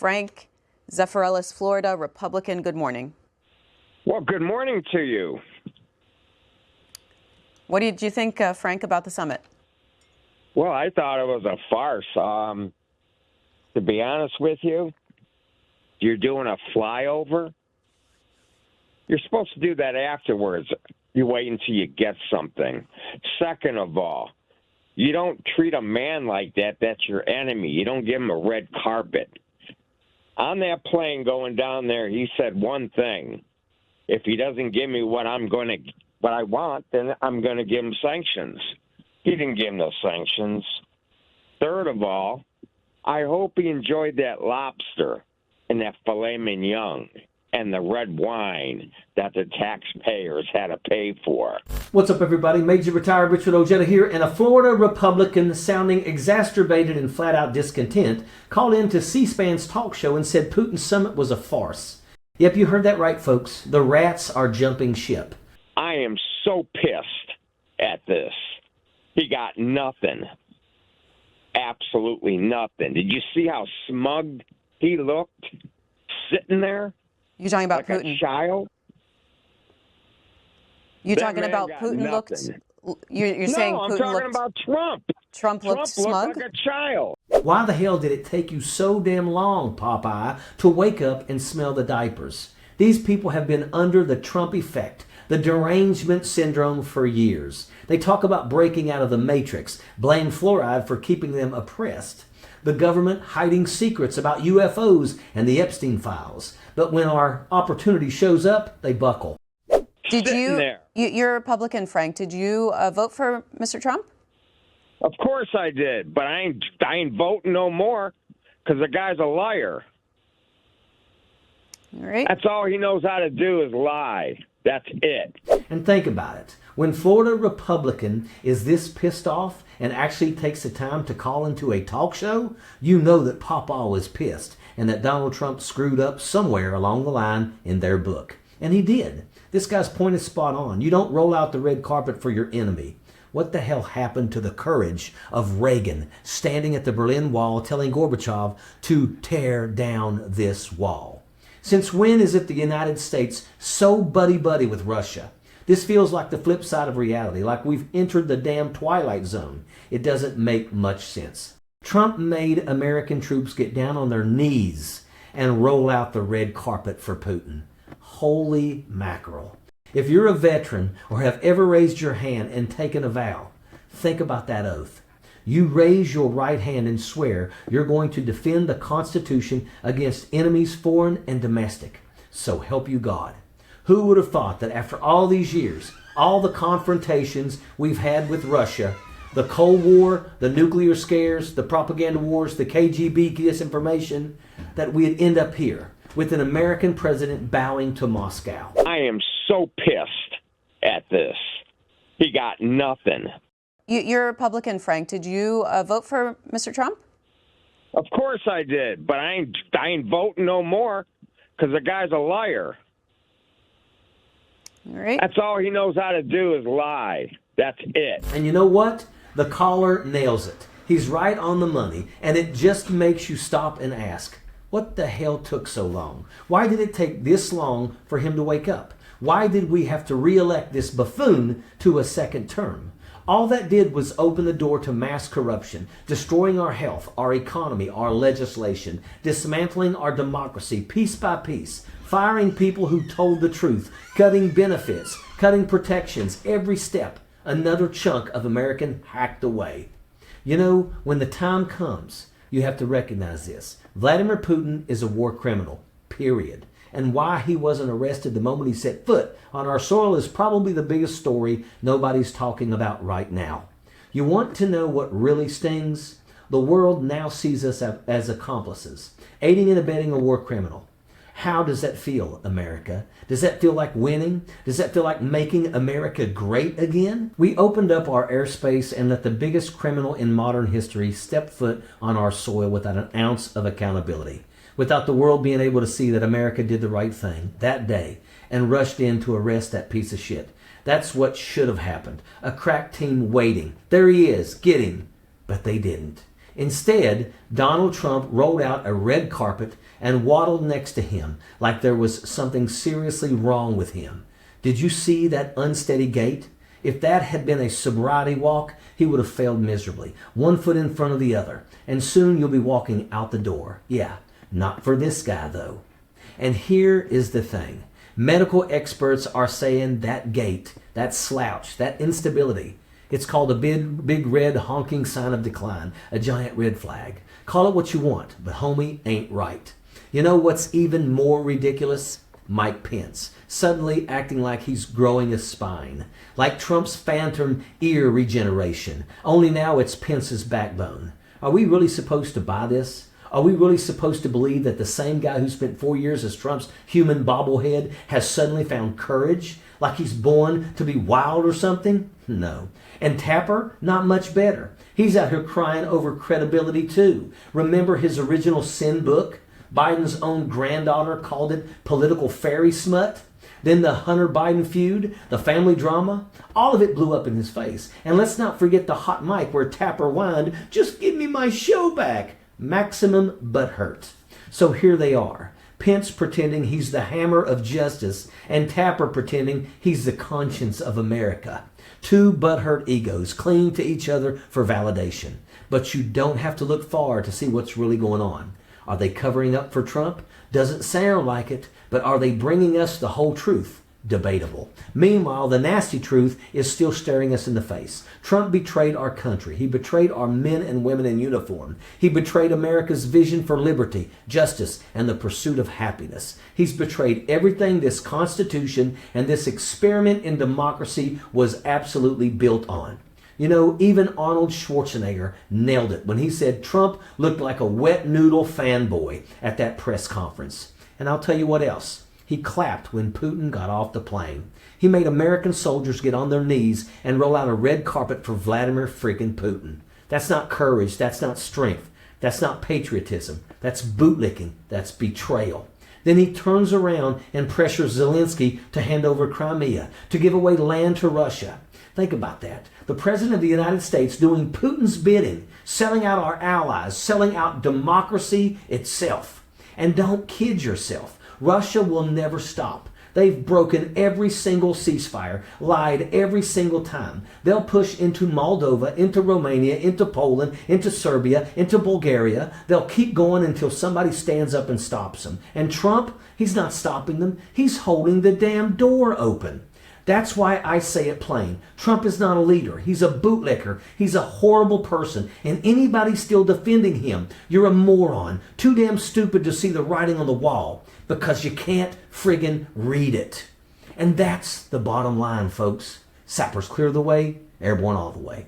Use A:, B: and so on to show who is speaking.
A: Frank, Zephyrillis, Florida, Republican. Good morning.
B: Well, good morning to you.
A: What did you think, Frank, about the summit?
B: Well, I thought it was a farce. To be honest with you, you're doing a flyover. You're supposed to do that afterwards. You wait until you get something. Second of all, you don't treat a man like that. That's your enemy. You don't give him a red carpet. On that plane going down there, he said one thing. If he doesn't give me what I want, then I'm going to give him sanctions. He didn't give him those sanctions. Third of all, I hope he enjoyed that lobster and that filet mignon and the red wine that the taxpayers had to pay for.
C: What's up, everybody? Major Retired Richard Ojeda here, and a Florida Republican sounding exacerbated and flat-out discontent called into C-SPAN's talk show and said Putin's summit was a farce. Yep, you heard that right, folks. The rats are jumping ship.
B: I am so pissed at this. He got nothing. Absolutely nothing. Did you see how smug he looked sitting there?
A: You're talking about
B: like
A: Putin?
B: A child?
A: You're talking about Putin looked... You're saying Putin looked...
B: No, I'm talking about Trump.
A: Trump looked smug?
B: Looked like a child.
C: Why the hell did it take you so damn long, Popeye, to wake up and smell the diapers? These people have been under the Trump effect, the derangement syndrome, for years. They talk about breaking out of the matrix, blame fluoride for keeping them oppressed, the government hiding secrets about UFOs and the Epstein files. But when our opportunity shows up, they buckle.
A: Did you're a Republican, Frank. Did you vote for Mr. Trump?
B: Of course I did, but I ain't voting no more because the guy's a liar.
A: All right.
B: That's all he knows how to do is lie. That's it.
C: And think about it. When Florida Republican is this pissed off and actually takes the time to call into a talk show, you know that Papa is pissed and that Donald Trump screwed up somewhere along the line in their book. And he did. This guy's point is spot on. You don't roll out the red carpet for your enemy. What the hell happened to the courage of Reagan standing at the Berlin Wall telling Gorbachev to tear down this wall? Since when is it the United States so buddy-buddy with Russia? This feels like the flip side of reality, like we've entered the damn twilight zone. It doesn't make much sense. Trump made American troops get down on their knees and roll out the red carpet for Putin. Holy mackerel. If you're a veteran or have ever raised your hand and taken a vow, think about that oath. You raise your right hand and swear you're going to defend the Constitution against enemies foreign and domestic. So help you God. Who would have thought that after all these years, all the confrontations we've had with Russia, the Cold War, the nuclear scares, the propaganda wars, the KGB disinformation, that we'd end up here with an American president bowing to Moscow?
B: I am so pissed at this. He got nothing.
A: You're a Republican, Frank. Did you vote for Mr. Trump?
B: Of course I did, but I ain't voting no more because the guy's a liar.
A: All right.
B: That's all he knows how to do is lie. That's it.
C: And you know what? The caller nails it. He's right on the money, and it just makes you stop and ask, what the hell took so long? Why did it take this long for him to wake up? Why did we have to re-elect this buffoon to a second term? All that did was open the door to mass corruption, destroying our health, our economy, our legislation, dismantling our democracy piece by piece, firing people who told the truth, cutting benefits, cutting protections, every step. Another chunk of American hacked away. You know, when the time comes, you have to recognize this. Vladimir Putin is a war criminal, period. And why he wasn't arrested the moment he set foot on our soil is probably the biggest story nobody's talking about right now. You want to know what really stings? The world now sees us as accomplices, aiding and abetting a war criminal. How does that feel, America? Does that feel like winning? Does that feel like making America great again? We opened up our airspace and let the biggest criminal in modern history step foot on our soil without an ounce of accountability, without the world being able to see that America did the right thing that day and rushed in to arrest that piece of shit. That's what should have happened. A crack team waiting. There he is, get him. But they didn't. Instead, Donald Trump rolled out a red carpet and waddled next to him like there was something seriously wrong with him. Did you see that unsteady gait? If that had been a sobriety walk, he would have failed miserably, one foot in front of the other, and soon you'll be walking out the door. Yeah, not for this guy though. And here is the thing. Medical experts are saying that gait, that slouch, that instability, it's called a big red honking sign of decline, a giant red flag. Call it what you want, but homie ain't right. You know what's even more ridiculous? Mike Pence, suddenly acting like he's growing a spine, like Trump's phantom ear regeneration, only now it's Pence's backbone. Are we really supposed to buy this? Are we really supposed to believe that the same guy who spent 4 years as Trump's human bobblehead has suddenly found courage, like he's born to be wild or something? No. And Tapper, not much better. He's out here crying over credibility too. Remember his original sin book? Biden's own granddaughter called it political fairy smut. Then the Hunter Biden feud, the family drama, all of it blew up in his face. And let's not forget the hot mic where Tapper whined, "Just give me my show back." Maximum butthurt. So here they are. Pence pretending he's the hammer of justice and Tapper pretending he's the conscience of America. Two butthurt egos clinging to each other for validation. But you don't have to look far to see what's really going on. Are they covering up for Trump? Doesn't sound like it, but are they bringing us the whole truth? Debatable. Meanwhile, the nasty truth is still staring us in the face. Trump betrayed our country. He betrayed our men and women in uniform. He betrayed America's vision for liberty, justice, and the pursuit of happiness. He's betrayed everything this Constitution and this experiment in democracy was absolutely built on. You know, even Arnold Schwarzenegger nailed it when he said Trump looked like a wet noodle fanboy at that press conference. And I'll tell you what else. He clapped when Putin got off the plane. He made American soldiers get on their knees and roll out a red carpet for Vladimir freaking Putin. That's not courage. That's not strength. That's not patriotism. That's bootlicking. That's betrayal. Then he turns around and pressures Zelensky to hand over Crimea, to give away land to Russia. Think about that. The President of the United States doing Putin's bidding, selling out our allies, selling out democracy itself. And don't kid yourself. Russia will never stop. They've broken every single ceasefire, lied every single time. They'll push into Moldova, into Romania, into Poland, into Serbia, into Bulgaria. They'll keep going until somebody stands up and stops them. And Trump, he's not stopping them. He's holding the damn door open. That's why I say it plain. Trump is not a leader. He's a bootlicker. He's a horrible person. And anybody still defending him, you're a moron. Too damn stupid to see the writing on the wall because you can't friggin' read it. And that's the bottom line, folks. Sappers clear the way, airborne all the way.